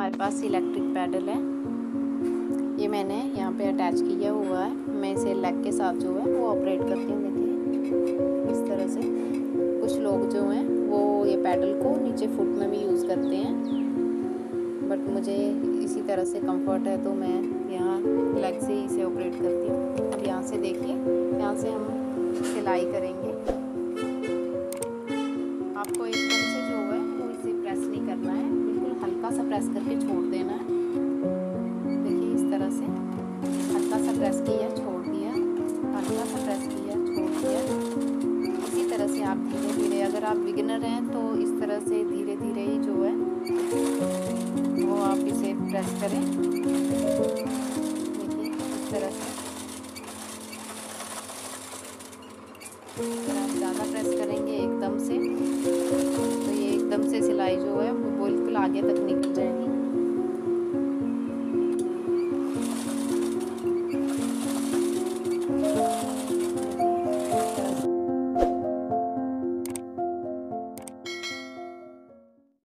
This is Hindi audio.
हमारे पास इलेक्ट्रिक पैडल है। ये मैंने यहाँ पे अटैच किया हुआ है। मैं इसे लेग के साथ जो है वो ऑपरेट करती हूँ। देखिए इस तरह से। कुछ लोग जो हैं वो ये पैडल को नीचे फुट में भी यूज़ करते हैं, बट मुझे इसी तरह से कंफर्ट है तो मैं यहाँ लेग से ही इसे ऑपरेट करती हूँ। अब यहाँ से देखिए, यहाँ से हम सिलाई करेंगे। आपको एकदम से जो है वो इसे प्रेस नहीं करना है, बिल्कुल हल्का सा प्रेस करके छोड़ देना है। देखिए इस तरह से हल्का सा प्रेस किया, छोड़ दिया, हल्का सा प्रेस किया, छोड़ दिया। इसी तरह से आप धीरे धीरे, अगर आप बिगिनर हैं तो इस तरह से धीरे धीरे ही जो है वो आप इसे प्रेस करें। देखिए इस तरह से। अगर आप ज़्यादा प्रेस करेंगे एकदम से तो ये एकदम से सिलाई जो है वो बिल्कुल आगे तक निकल जाएगी।